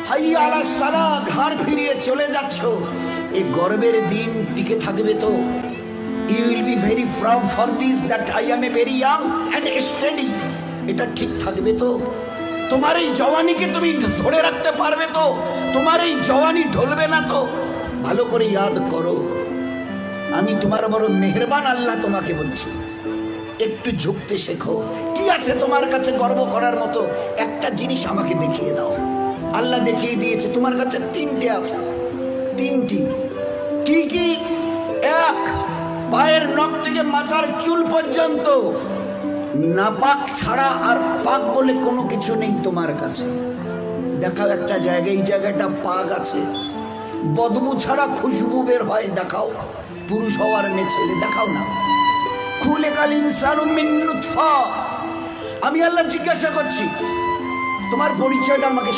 হাইয়া আলাস সালাহ, ঘাড় ফিরিয়ে চলে যাচ্ছ, এই গর্বের দিন টিকে থাকবে তো? You will be very proud for this that I am a very young and steady. এটা ঠিক থাকবে তো? তোমার এই জওয়ানিকে তুমি ধরে রাখতে পারবে তো? তোমার এই জওয়ানি ঢলবে না তো? ভালো করে ইয়াদ করো, আমি তোমার বড় মেহেরবান আল্লাহ তোমাকে বলছি, একটু ঝুঁকতে শেখো। কি আছে তোমার কাছে গর্ব করার মতো? একটা জিনিস আমাকে দেখিয়ে দাও। আল্লাহ দেখিয়ে দিয়েছে তোমার কাছে তিনটে আছে, তিনটি। কি কি? এক, পায়ের নখ থেকে মাথার চুল পর্যন্ত নাপাক ছাড়া আর পাক বলে কোনো কিছু নেই তোমার কাছে। দেখাও একটা জায়গায়, এই জায়গাটা পাক আছে, বদবু ছাড়া খুশবু বের হয়, দেখাও। পুরুষ হওয়ার মেয়ে ছেলে, দেখাও না। খুলিকাল ইনসানু মিন নুতফা। আমি আল্লাহ জিজ্ঞাসা করছি, তোমার পরিচয়টা আমাকে